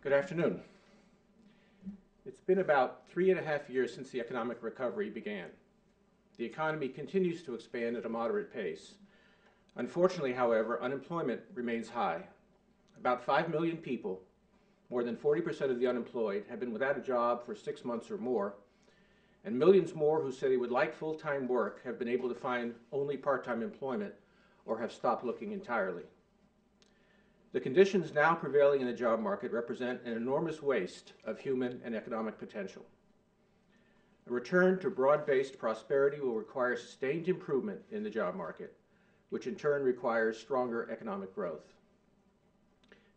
Good afternoon. It's been about 3.5 years since the economic recovery began. The economy continues to expand at a moderate pace. Unfortunately, however, unemployment remains high. About 5 million people, more than 40% of the unemployed, have been without a job for 6 months or more, and millions more who say they would like full-time work have been able to find only part-time employment or have stopped looking entirely. The conditions now prevailing in the job market represent an enormous waste of human and economic potential. A return to broad-based prosperity will require sustained improvement in the job market, which in turn requires stronger economic growth.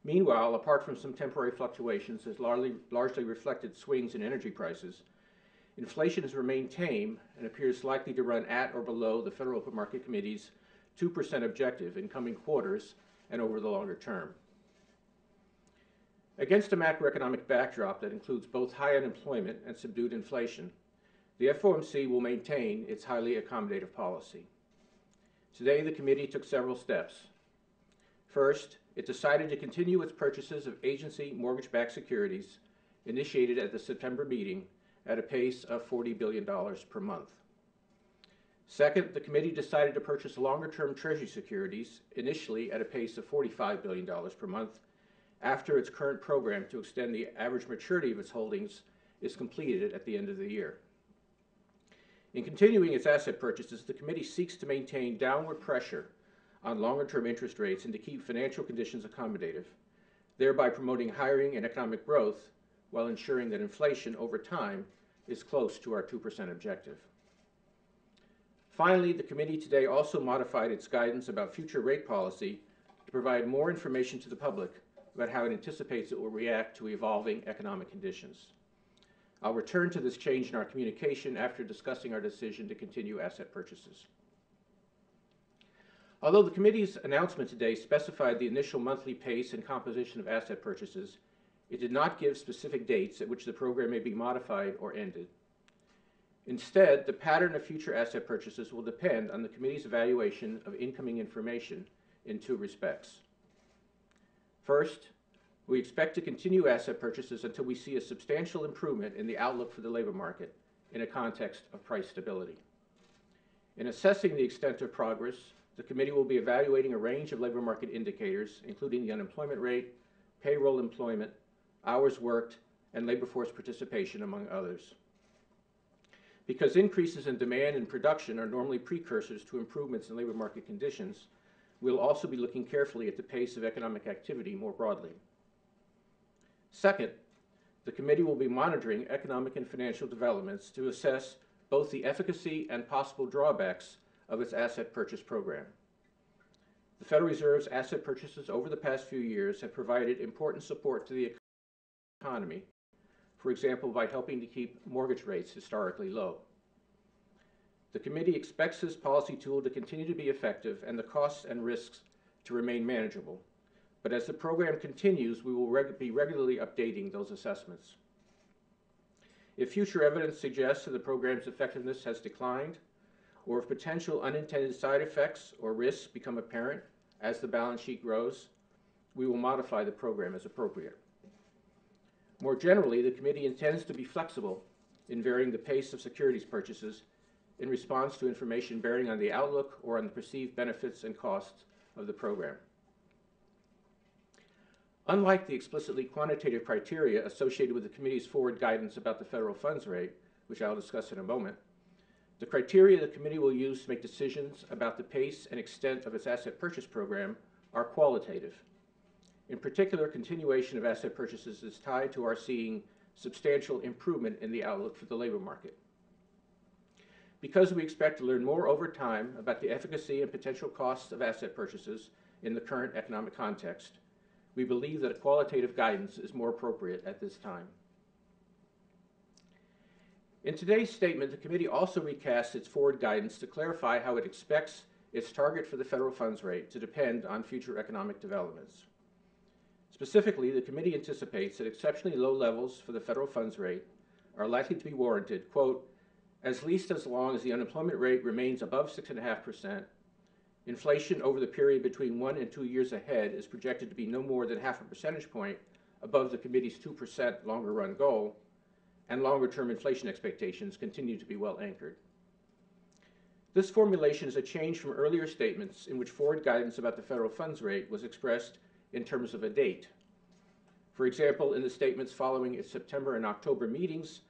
Meanwhile, apart from some temporary fluctuations that largely reflected swings in energy prices, inflation has remained tame and appears likely to run at or below the Federal Open Market Committee's 2% objective in coming quarters and over the longer term. Against a macroeconomic backdrop that includes both high unemployment and subdued inflation, the FOMC will maintain its highly accommodative policy. Today, the committee took several steps. First, it decided to continue its purchases of agency mortgage-backed securities initiated at the September meeting at a pace of $40 billion per month. Second, the committee decided to purchase longer-term Treasury securities, initially at a pace of $45 billion per month, after its current program to extend the average maturity of its holdings is completed at the end of the year. In continuing its asset purchases, the committee seeks to maintain downward pressure on longer-term interest rates and to keep financial conditions accommodative, thereby promoting hiring and economic growth while ensuring that inflation over time is close to our 2% objective. Finally, the committee today also modified its guidance about future rate policy to provide more information to the public about how it anticipates it will react to evolving economic conditions. I'll return to this change in our communication after discussing our decision to continue asset purchases. Although the committee's announcement today specified the initial monthly pace and composition of asset purchases, it did not give specific dates at which the program may be modified or ended. Instead, the pattern of future asset purchases will depend on the committee's evaluation of incoming information in two respects. First, we expect to continue asset purchases until we see a substantial improvement in the outlook for the labor market in a context of price stability. In assessing the extent of progress, the committee will be evaluating a range of labor market indicators, including the unemployment rate, payroll employment, hours worked, and labor force participation, among others. Because increases in demand and production are normally precursors to improvements in labor market conditions, we'll also be looking carefully at the pace of economic activity more broadly. Second, the committee will be monitoring economic and financial developments to assess both the efficacy and possible drawbacks of its asset purchase program. The Federal Reserve's asset purchases over the past few years have provided important support to the economy, for example, by helping to keep mortgage rates historically low. The committee expects this policy tool to continue to be effective and the costs and risks to remain manageable. But as the program continues, we will be regularly updating those assessments. If future evidence suggests that the program's effectiveness has declined, or if potential unintended side effects or risks become apparent as the balance sheet grows, we will modify the program as appropriate. More generally, the committee intends to be flexible in varying the pace of securities purchases in response to information bearing on the outlook or on the perceived benefits and costs of the program. Unlike the explicitly quantitative criteria associated with the committee's forward guidance about the federal funds rate, which I'll discuss in a moment, the criteria the committee will use to make decisions about the pace and extent of its asset purchase program are qualitative. In particular, continuation of asset purchases is tied to our seeing substantial improvement in the outlook for the labor market. Because we expect to learn more over time about the efficacy and potential costs of asset purchases in the current economic context, we believe that a qualitative guidance is more appropriate at this time. In today's statement, the committee also recast its forward guidance to clarify how it expects its target for the federal funds rate to depend on future economic developments. Specifically, the committee anticipates that exceptionally low levels for the federal funds rate are likely to be warranted, quote, at least as long as the unemployment rate remains above 6.5%, inflation over the period between 1 and 2 years ahead is projected to be no more than half a percentage point above the committee's 2% longer-run goal, and longer-term inflation expectations continue to be well anchored. This formulation is a change from earlier statements in which forward guidance about the federal funds rate was expressed in terms of a date. For example, in the statements following its September and October meetings,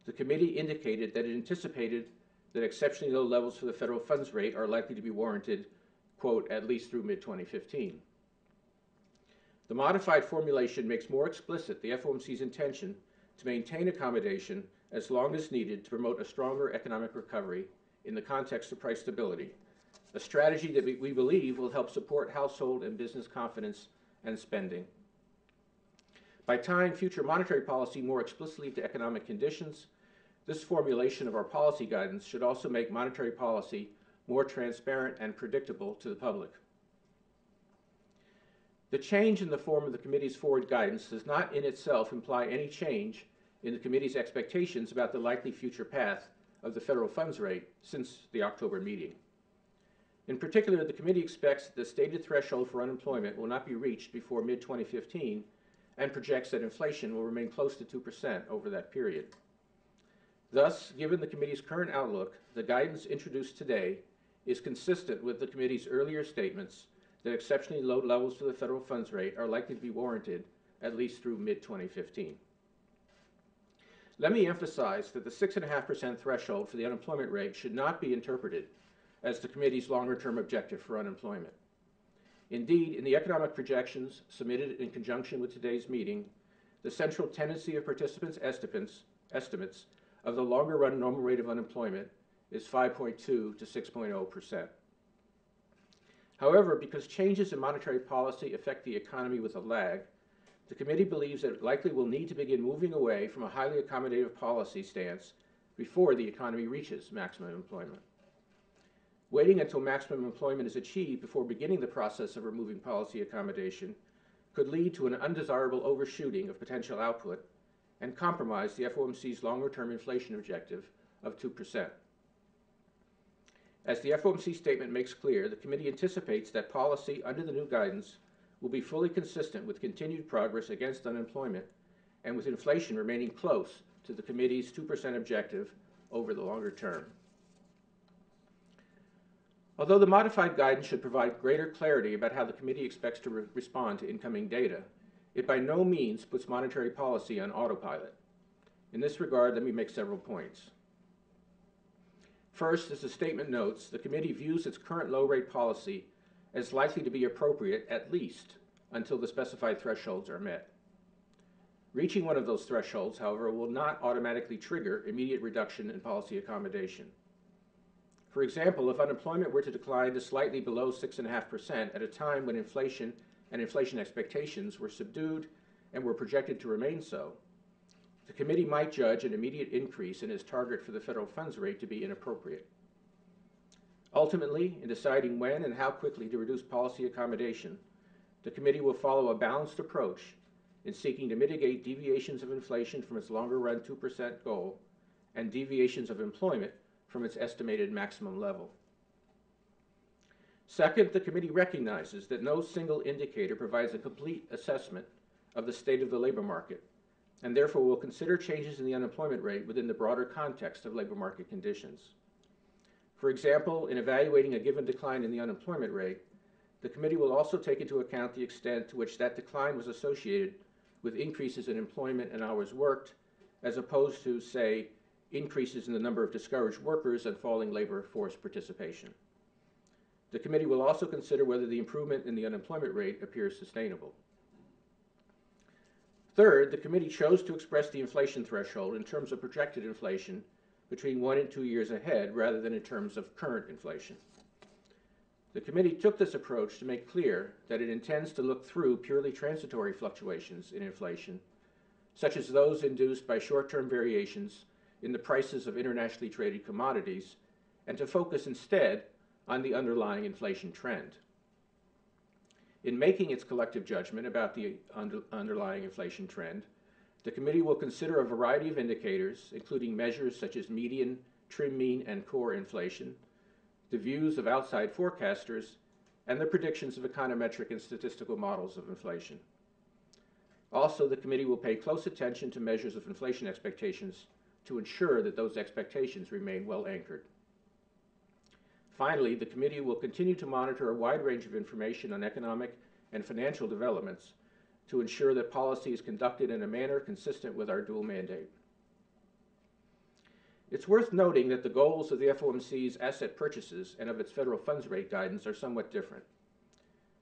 the committee indicated that it anticipated that exceptionally low levels for the federal funds rate are likely to be warranted, quote, at least through mid-2015. The modified formulation makes more explicit the FOMC's intention to maintain accommodation as long as needed to promote a stronger economic recovery in the context of price stability, a strategy that we believe will help support household and business confidence and spending. By tying future monetary policy more explicitly to economic conditions, this formulation of our policy guidance should also make monetary policy more transparent and predictable to the public. The change in the form of the committee's forward guidance does not in itself imply any change in the committee's expectations about the likely future path of the federal funds rate since the October meeting. In particular, the committee expects that the stated threshold for unemployment will not be reached before mid-2015 and projects that inflation will remain close to 2% over that period. Thus, given the committee's current outlook, the guidance introduced today is consistent with the committee's earlier statements that exceptionally low levels for the federal funds rate are likely to be warranted at least through mid-2015. Let me emphasize that the 6.5% threshold for the unemployment rate should not be interpreted as the committee's longer-term objective for unemployment. Indeed, in the economic projections submitted in conjunction with today's meeting, the central tendency of participants' estimates of the longer-run normal rate of unemployment is 5.2 to 6.0%. However, because changes in monetary policy affect the economy with a lag, the committee believes that it likely will need to begin moving away from a highly accommodative policy stance before the economy reaches maximum employment. Waiting until maximum employment is achieved before beginning the process of removing policy accommodation could lead to an undesirable overshooting of potential output and compromise the FOMC's longer-term inflation objective of 2%. As the FOMC statement makes clear, the committee anticipates that policy under the new guidance will be fully consistent with continued progress against unemployment and with inflation remaining close to the committee's 2% objective over the longer term. Although the modified guidance should provide greater clarity about how the committee expects to respond to incoming data, it by no means puts monetary policy on autopilot. In this regard, let me make several points. First, as the statement notes, the committee views its current low-rate policy as likely to be appropriate at least until the specified thresholds are met. Reaching one of those thresholds, however, will not automatically trigger immediate reduction in policy accommodation. For example, if unemployment were to decline to slightly below 6.5% at a time when inflation and inflation expectations were subdued and were projected to remain so, the committee might judge an immediate increase in its target for the federal funds rate to be inappropriate. Ultimately, in deciding when and how quickly to reduce policy accommodation, the committee will follow a balanced approach in seeking to mitigate deviations of inflation from its longer-run 2% goal and deviations of employment from its estimated maximum level. Second, the committee recognizes that no single indicator provides a complete assessment of the state of the labor market, and therefore will consider changes in the unemployment rate within the broader context of labor market conditions. For example, in evaluating a given decline in the unemployment rate, the committee will also take into account the extent to which that decline was associated with increases in employment and hours worked, as opposed to, say, increases in the number of discouraged workers and falling labor force participation. The committee will also consider whether the improvement in the unemployment rate appears sustainable. Third, the committee chose to express the inflation threshold in terms of projected inflation between 1 and 2 years ahead rather than in terms of current inflation. The committee took this approach to make clear that it intends to look through purely transitory fluctuations in inflation, such as those induced by short-term variations in the prices of internationally traded commodities, and to focus instead on the underlying inflation trend. In making its collective judgment about the underlying inflation trend, the committee will consider a variety of indicators, including measures such as median, trim mean, and core inflation, the views of outside forecasters, and the predictions of econometric and statistical models of inflation. Also, the committee will pay close attention to measures of inflation expectations to ensure that those expectations remain well anchored. Finally, the committee will continue to monitor a wide range of information on economic and financial developments to ensure that policy is conducted in a manner consistent with our dual mandate. It's worth noting that the goals of the FOMC's asset purchases and of its federal funds rate guidance are somewhat different.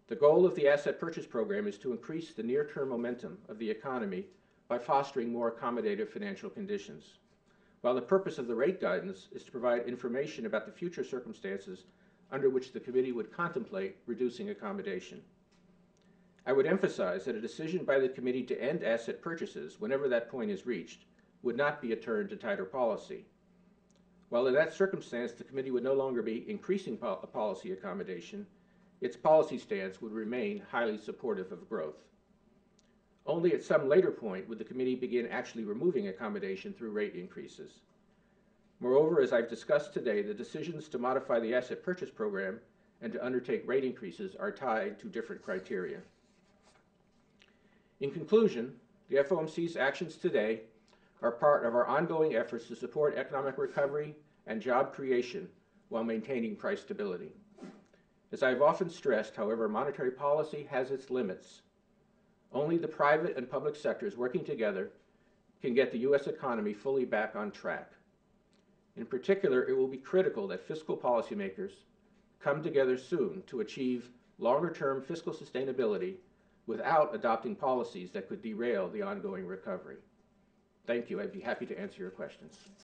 The goal of the asset purchase program is to increase the near-term momentum of the economy by fostering more accommodative financial conditions, while the purpose of the rate guidance is to provide information about the future circumstances under which the committee would contemplate reducing accommodation. I would emphasize that a decision by the committee to end asset purchases, whenever that point is reached, would not be a turn to tighter policy. While in that circumstance the committee would no longer be increasing policy accommodation, its policy stance would remain highly supportive of growth. Only at some later point would the committee begin actually removing accommodation through rate increases. Moreover, as I've discussed today, the decisions to modify the asset purchase program and to undertake rate increases are tied to different criteria. In conclusion, the FOMC's actions today are part of our ongoing efforts to support economic recovery and job creation while maintaining price stability. As I have often stressed, however, monetary policy has its limits. Only the private and public sectors working together can get the U.S. economy fully back on track. In particular, it will be critical that fiscal policymakers come together soon to achieve longer-term fiscal sustainability without adopting policies that could derail the ongoing recovery. Thank you. I'd be happy to answer your questions.